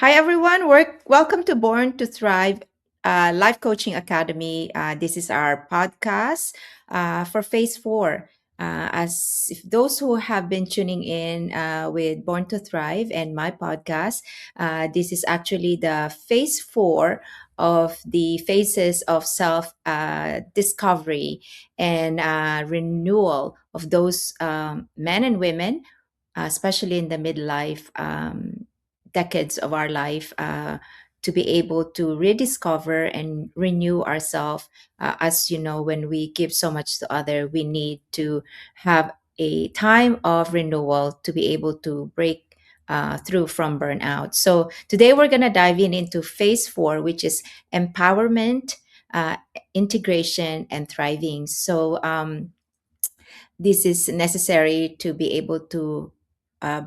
Hi, everyone. Welcome to Born to Thrive Life Coaching Academy. This is our podcast for Phase 4. As if those who have been tuning in with Born to Thrive and my podcast, this is actually the Phase 4 of the phases of self discovery and renewal of those men and women, especially in the midlife decades of our life, to be able to rediscover and renew ourselves. As you know, when we give so much to other, we need to have a time of renewal to be able to break through from burnout. So today we're going to dive into phase 4, which is empowerment, uh, integration, and thriving. So this is necessary to be able to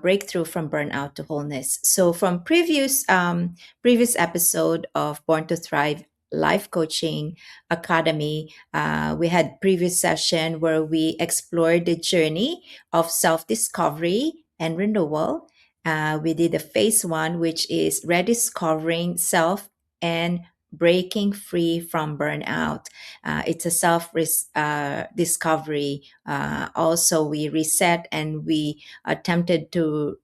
break through from burnout to wholeness. So from previous episode of Born to Thrive Life Coaching Academy, we had previous session where we explored the journey of self discovery and renewal. We did the phase 1, which is rediscovering self and breaking free from burnout. It's a self discovery. Also, we reset and we attempted to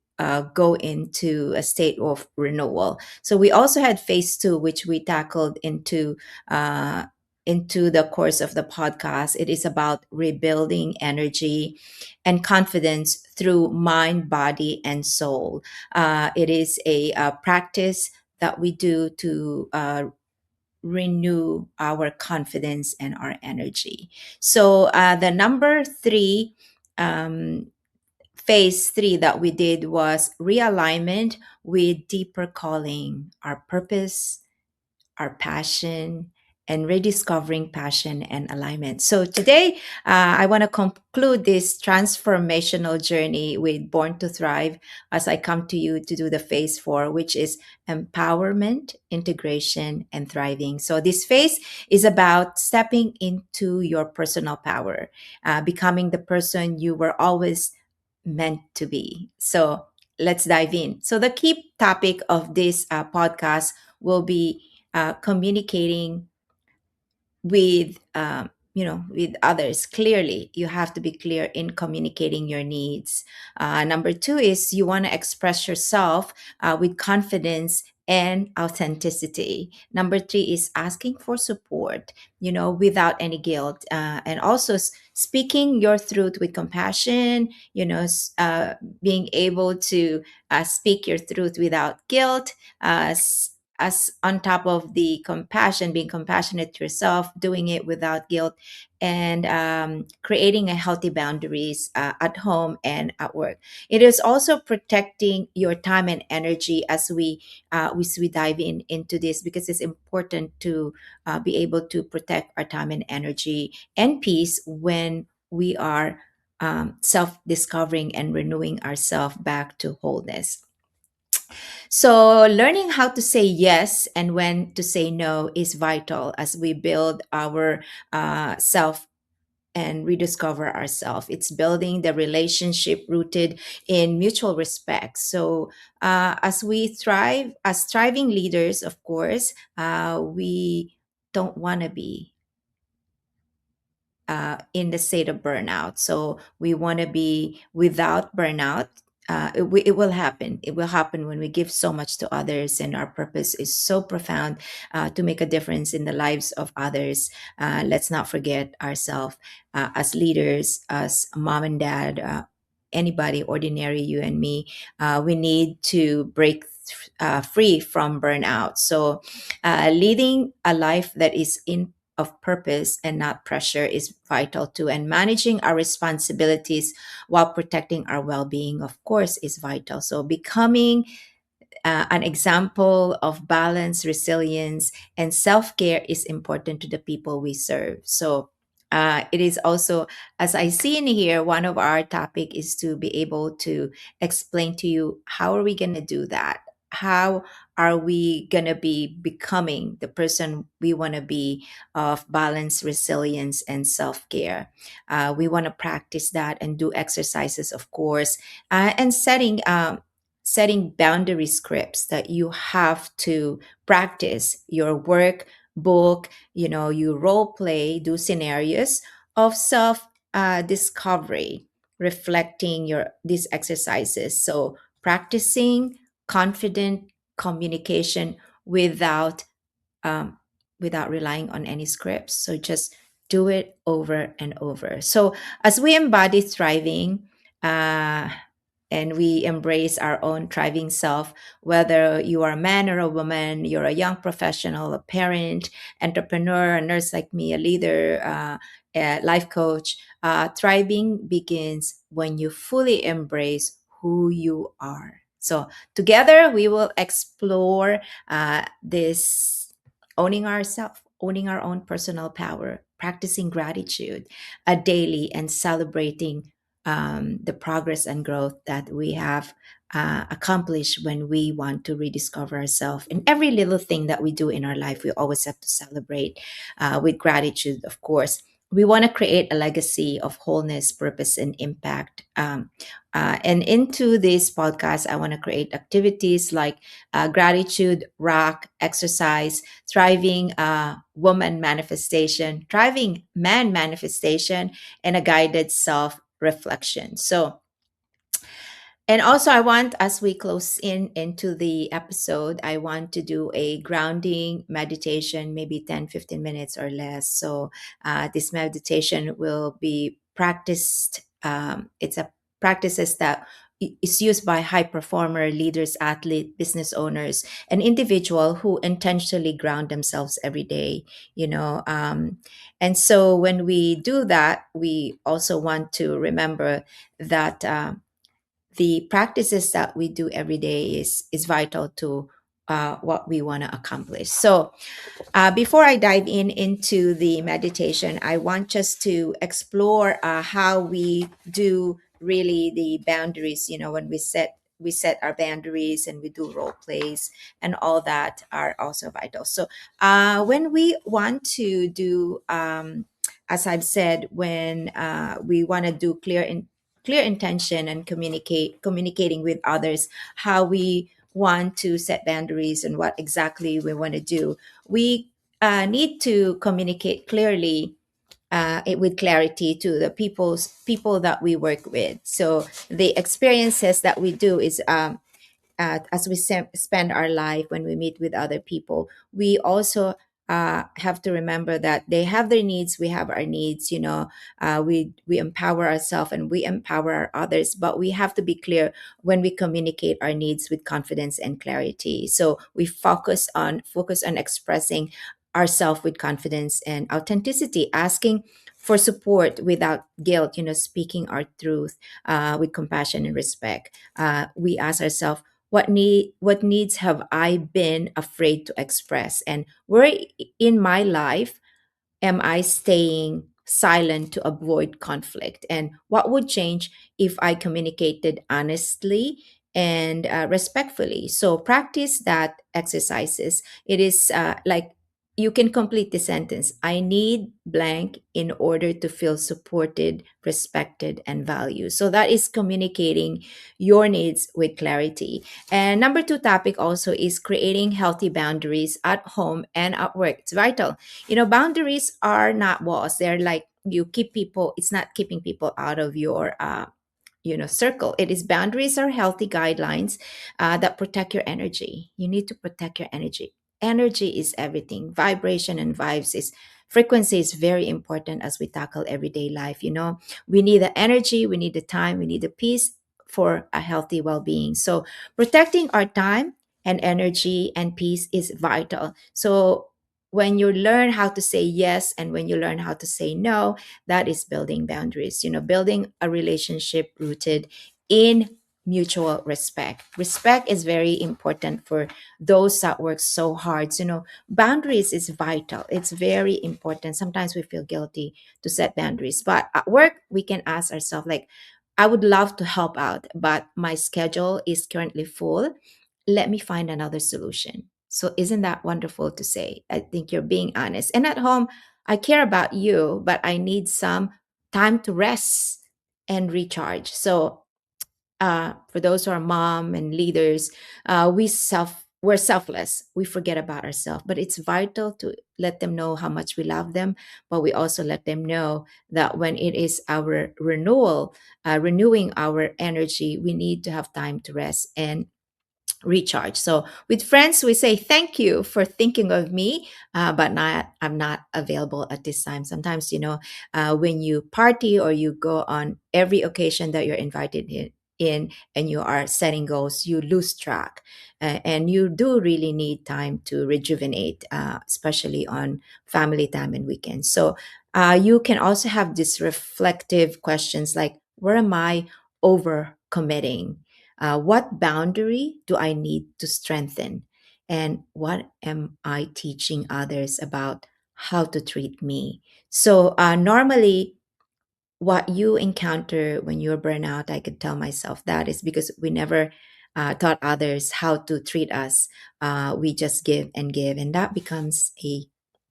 go into a state of renewal. So we also had phase 2, which we tackled into the course of the podcast. It is about rebuilding energy and confidence through mind, body, and soul. It is a practice that we do to renew our confidence and our energy. So the number 3, um, phase 3 that we did was realignment with deeper calling, our purpose, our passion, and rediscovering passion and alignment. So today, I want to conclude this transformational journey with Born to Thrive as I come to you to do the phase 4, which is empowerment, integration, and thriving. So this phase is about stepping into your personal power, becoming the person you were always meant to be. So let's dive in. So the key topic of this podcast will be communicating with with others clearly. You have to be clear in communicating your needs. Number 2 is you want to express yourself with confidence and authenticity. Number 3 is asking for support, without any guilt, and also speaking your truth with compassion, being able to speak your truth without guilt, as on top of the compassion, being compassionate to yourself, doing it without guilt, and creating a healthy boundaries at home and at work. It is also protecting your time and energy as we dive into this, because it's important to be able to protect our time and energy and peace when we are self discovering and renewing ourselves back to wholeness. So, learning how to say yes and when to say no is vital as we build our self and rediscover ourselves. It's building the relationship rooted in mutual respect. So, as we thrive, as thriving leaders, of course, we don't want to be in the state of burnout. So we want to be without burnout. It will happen. It will happen when we give so much to others, and our purpose is so profound to make a difference in the lives of others. Let's not forget ourselves as leaders, as mom and dad, anybody, ordinary, you and me. We need to break free from burnout. So, leading a life that is in of purpose and not pressure is vital too. And managing our responsibilities while protecting our well being, of course, is vital. So, becoming an example of balance, resilience, and self care is important to the people we serve. So, it is also, as I see in here, one of our topic is to be able to explain to you how are we going to do that? How are we going to be becoming the person we want to be of balance, resilience, and self care? We want to practice that and do exercises, of course, and setting setting boundary scripts that you have to practice your work book. You role play, do scenarios of self discovery, reflecting your these exercises. So practicing confident communication without um, without relying on any scripts. So just do it over and over. So as we embody thriving, uh, and we embrace our own thriving self, whether you are a man or a woman, you're a young professional, a parent, entrepreneur, a nurse like me, a leader, a life coach. Thriving begins when you fully embrace who you are. So together we will explore this owning ourselves, owning our own personal power, practicing gratitude daily, and celebrating the progress and growth that we have accomplished when we want to rediscover ourselves. And every little thing that we do in our life, we always have to celebrate with gratitude, of course. We want to create a legacy of wholeness, purpose, and impact. And into this podcast, I want to create activities like gratitude, rock, exercise, thriving woman manifestation, thriving man manifestation, and a guided self reflection. So, and also, I want, as we close in into the episode, I want to do a grounding meditation, maybe 10-15 minutes or less. So this meditation will be practiced. It's a practices that is used by high performer leaders, athlete, business owners, and individual who intentionally ground themselves every day. And so when we do that, we also want to remember that. The practices that we do every day is vital to what we want to accomplish. So before I dive in into the meditation, I want just to explore how we do really the boundaries. When we set our boundaries and we do role plays and all that are also vital. So when we want to do, as I've said, when we want to do clear intention and communicating with others, how we want to set boundaries and what exactly we want to do, we need to communicate clearly, with clarity to the people that we work with. So the experiences that we do is, as we spend our life when we meet with other people, we also have to remember that they have their needs, we have our needs. We empower ourselves and we empower our others, but we have to be clear when we communicate our needs with confidence and clarity. So we focus on expressing ourselves with confidence and authenticity, asking for support without guilt, speaking our truth with compassion and respect. We ask ourselves, what needs have I been afraid to express, and where in my life am I staying silent to avoid conflict? And what would change if I communicated honestly and respectfully? So practice that exercises. It is like you can complete the sentence: I need blank in order to feel supported, respected, and valued. So that is communicating your needs with clarity. And number two topic also is creating healthy boundaries at home and at work. It's vital. Boundaries are not walls. They're like you keep people, it's not keeping people out of your circle. It is boundaries are healthy guidelines that protect your energy. You need to protect your energy. Energy is everything. Vibration and vibes is frequency is very important as we tackle everyday life. We need the energy, we need the time, we need the peace for a healthy well-being. So protecting our time and energy and peace is vital. So when you learn how to say yes and when you learn how to say no, that is building boundaries. Building a relationship rooted in mutual respect. Respect is very important for those that work so hard. Boundaries is vital. It's very important. Sometimes we feel guilty to set boundaries, but at work we can ask ourselves, like, I would love to help out, but my schedule is currently full. Let me find another solution. So isn't that wonderful to say? I think you're being honest. And at home, I care about you, but I need some time to rest and recharge. So for those who are mom and leaders, we're selfless. We forget about ourselves, but it's vital to let them know how much we love them. But we also let them know that when it is our renewing our energy, we need to have time to rest and recharge. So with friends, we say thank you for thinking of me, but not I'm not available at this time. Sometimes, when you party or you go on every occasion that you're invited in and you are setting goals, you lose track. And you do really need time to rejuvenate, especially on family time and weekends. So you can also have these reflective questions like, where am I over committing? What boundary do I need to strengthen? And what am I teaching others about how to treat me? So, normally, what you encounter when you're burnout, I could tell myself that is because we never taught others how to treat us. We just give and give, and that becomes a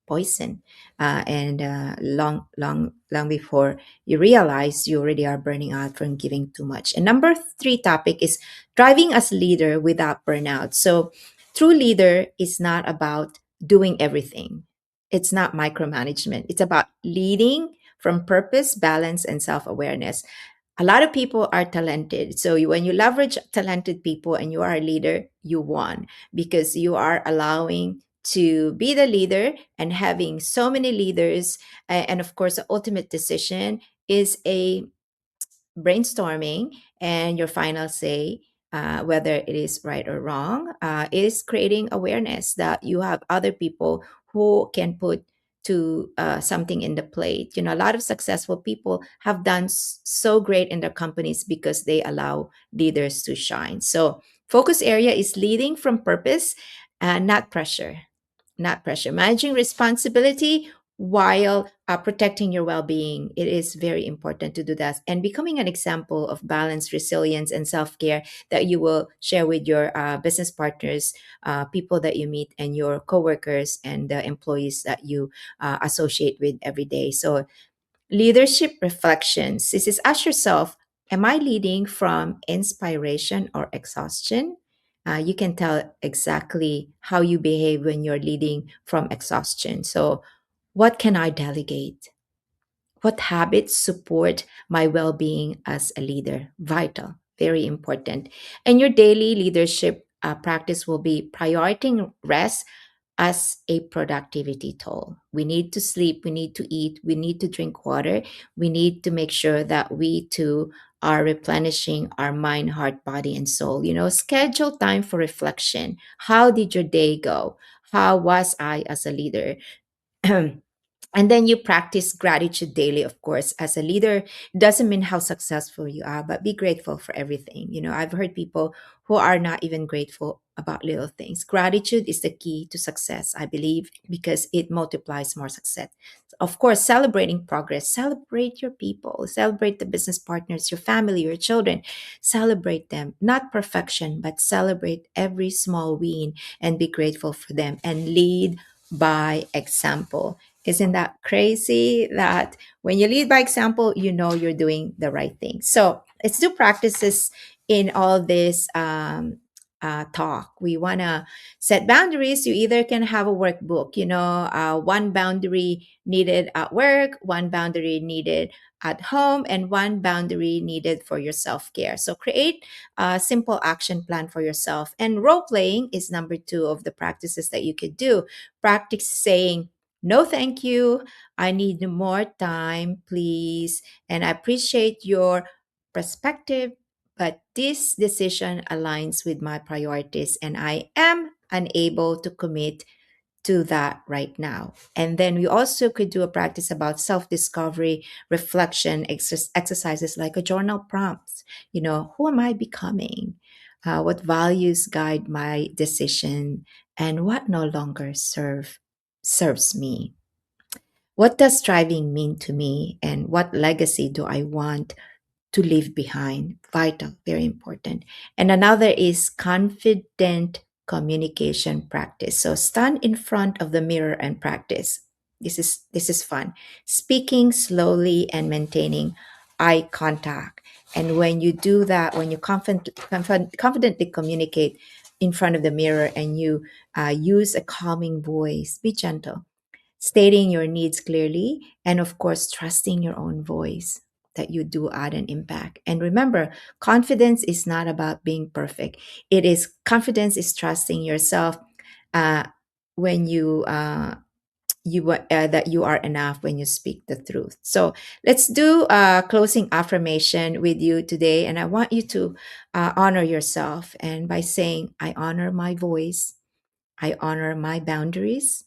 poison. And long before you realize, you already are burning out from giving too much. And number three topic is driving as leader without burnout. So, true leader is not about doing everything. It's not micromanagement. It's about leading from purpose, balance, and self awareness. A lot of people are talented. So when you leverage talented people and you are a leader, you won because you are allowing to be the leader and having so many leaders. And of course, the ultimate decision is a brainstorming, and your final say, whether it is right or wrong, is creating awareness that you have other people who can put to something in the plate. A lot of successful people have done so great in their companies because they allow leaders to shine. So focus area is leading from purpose and not pressure. Managing responsibility while protecting your well being. It is very important to do that. And becoming an example of balance, resilience, and self care that you will share with your business partners, people that you meet, and your coworkers and the employees that you associate with every day. So, leadership reflections. This is ask yourself, am I leading from inspiration or exhaustion? You can tell exactly how you behave when you're leading from exhaustion. So, what can I delegate? What habits support my well being as a leader? Vital, very important. And your daily leadership practice will be prioritizing rest as a productivity tool. We need to sleep, we need to eat, we need to drink water, we need to make sure that we too are replenishing our mind, heart, body, and soul. Schedule time for reflection. How did your day go? How was I as a leader? And then you practice gratitude daily, of course. As a leader, doesn't mean how successful you are, but be grateful for everything. I've heard people who are not even grateful about little things. Gratitude is the key to success, I believe, because it multiplies more success. Of course, celebrating progress. Celebrate your people, celebrate the business partners, your family, your children. Celebrate them. Not perfection, but celebrate every small win and be grateful for them and lead by example. Isn't that crazy that when you lead by example, you're doing the right thing? So let's do practices in all this talk. We want to set boundaries. You either can have a workbook, one boundary needed at work, one boundary needed at home, and one boundary needed for your self care. So create a simple action plan for yourself. And role playing is number two of the practices that you could do. Practice saying, no, thank you. I need more time, please. And I appreciate your perspective, but this decision aligns with my priorities, and I am unable to commit to that right now. And then we also could do a practice about self discovery, reflection, exercises like a journal prompts. Who am I becoming? What values guide my decision, and what no longer serves me? What does striving mean to me, and what legacy do I want to leave behind? Vital, very important. And another is confident communication practice. So stand in front of the mirror and practice. This is fun. Speaking slowly and maintaining eye contact. And when you do that, when you confidently communicate in front of the mirror, and you use a calming voice, be gentle, stating your needs clearly, and of course, trusting your own voice, that you do add an impact. And remember, confidence is not about being perfect. It is confidence is trusting yourself uh, when that you are enough when you speak the truth. So let's do a closing affirmation with you today, and I want you to honor yourself, and by saying, I honor my voice, I honor my boundaries,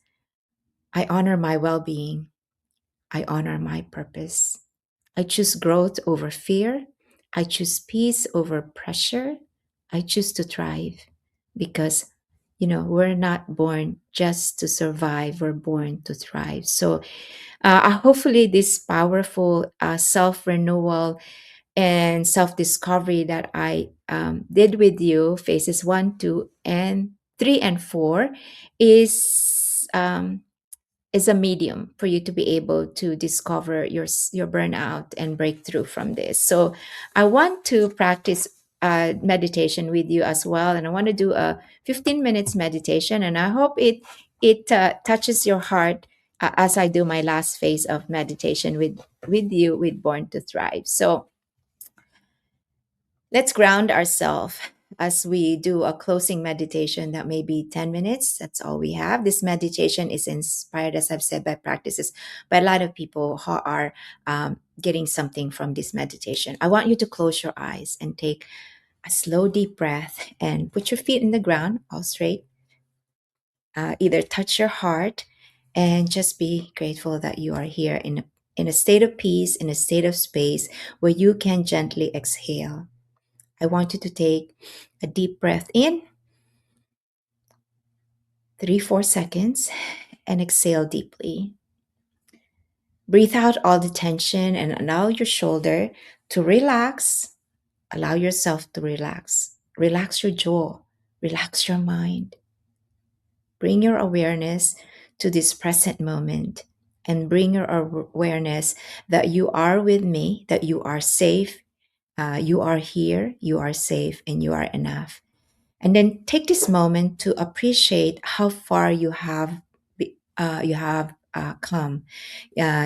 I honor my well-being, I honor my purpose. I choose growth over fear. I choose peace over pressure. I choose to thrive because, we're not born just to survive, we're born to thrive. So, hopefully, this powerful self renewal and self discovery that I did with you, phases 1, 2, and 3 and 4, is. Is a medium for you to be able to discover your burnout and break through from this. So I want to practice meditation with you as well, and I want to do a 15 minutes meditation, and I hope it touches your heart as I do my last phase of meditation with you with Born to Thrive. So let's ground ourselves as we do a closing meditation that may be 10 minutes. That's all we have. This meditation is inspired, as I've said, by practices by a lot of people who are getting something from this meditation. I want you to close your eyes and take a slow, deep breath and put your feet in the ground, all straight. Either touch your heart and just be grateful that you are here in a state of peace, in a state of space where you can gently exhale. I want you to take a deep breath in, 3, 4 seconds, and exhale deeply. Breathe out all the tension and allow your shoulder to relax. Allow yourself to relax. Relax your jaw. Relax your mind. Bring your awareness to this present moment and bring your awareness that you are with me, that you are safe, you are here, you are safe, and you are enough. And then take this moment to appreciate how far you have come.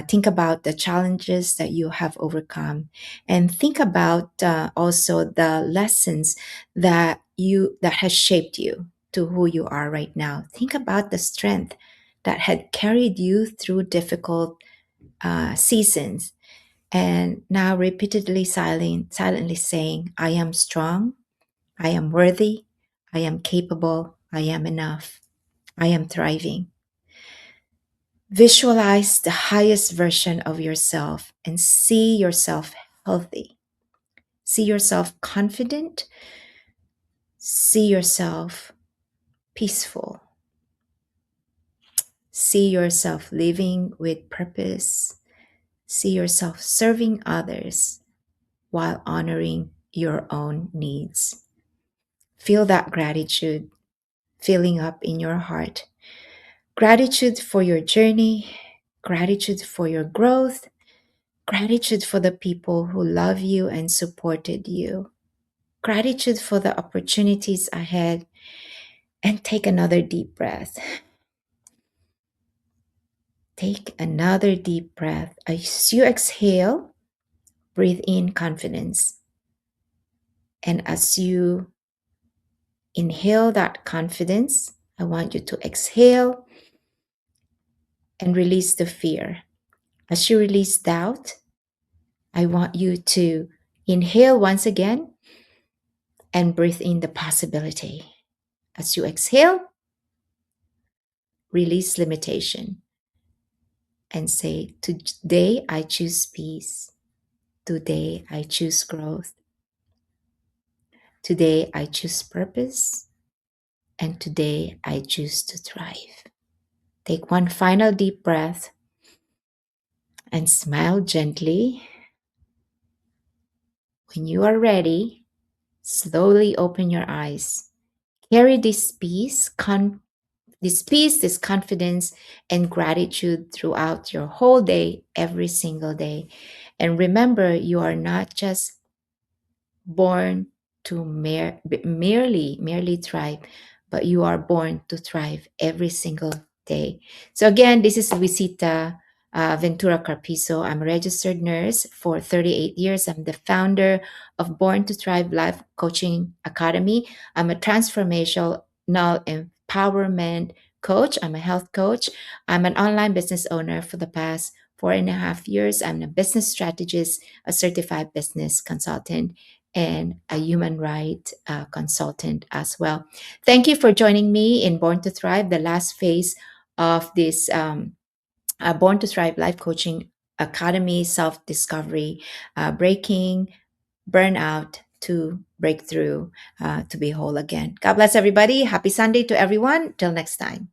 Think about the challenges that you have overcome, and think about also the lessons that has shaped you to who you are right now. Think about the strength that had carried you through difficult seasons, and now repeatedly silently saying, I am strong, I am worthy, I am capable, I am enough, I am thriving. Visualize the highest version of yourself and see yourself healthy. See yourself confident. See yourself peaceful. See yourself living with purpose. See yourself serving others while honoring your own needs. Feel that gratitude filling up in your heart. Gratitude for your journey, gratitude for your growth, gratitude for the people who love you and supported you, gratitude for the opportunities ahead, and take another deep breath. Take another deep breath. As you exhale, breathe in confidence. And as you inhale that confidence, I want you to exhale and release the fear. As you release doubt, I want you to inhale once again and breathe in the possibility. As you exhale, release limitation and say, today I choose peace. Today I choose growth. Today I choose purpose. And today I choose to thrive. Take one final deep breath and smile gently. When you are ready, slowly open your eyes. Carry this peace, this confidence, and gratitude throughout your whole day, every single day. And remember, you are not just born to merely thrive, but you are born to thrive every single day. So again, this is Luisita Ventura Carpizo. I'm a registered nurse for 38 years. I'm the founder of Born to Thrive Life Coaching Academy. I'm a transformational empowerment coach. I'm a health coach. I'm an online business owner for the past 4.5 years. I'm a business strategist, a certified business consultant, and a human rights consultant as well. Thank you for joining me in Born to Thrive, the last phase of this Born to Thrive Life Coaching Academy self discovery, breaking burnout to breakthrough, to be whole again. God bless everybody. Happy Sunday to everyone. Till next time.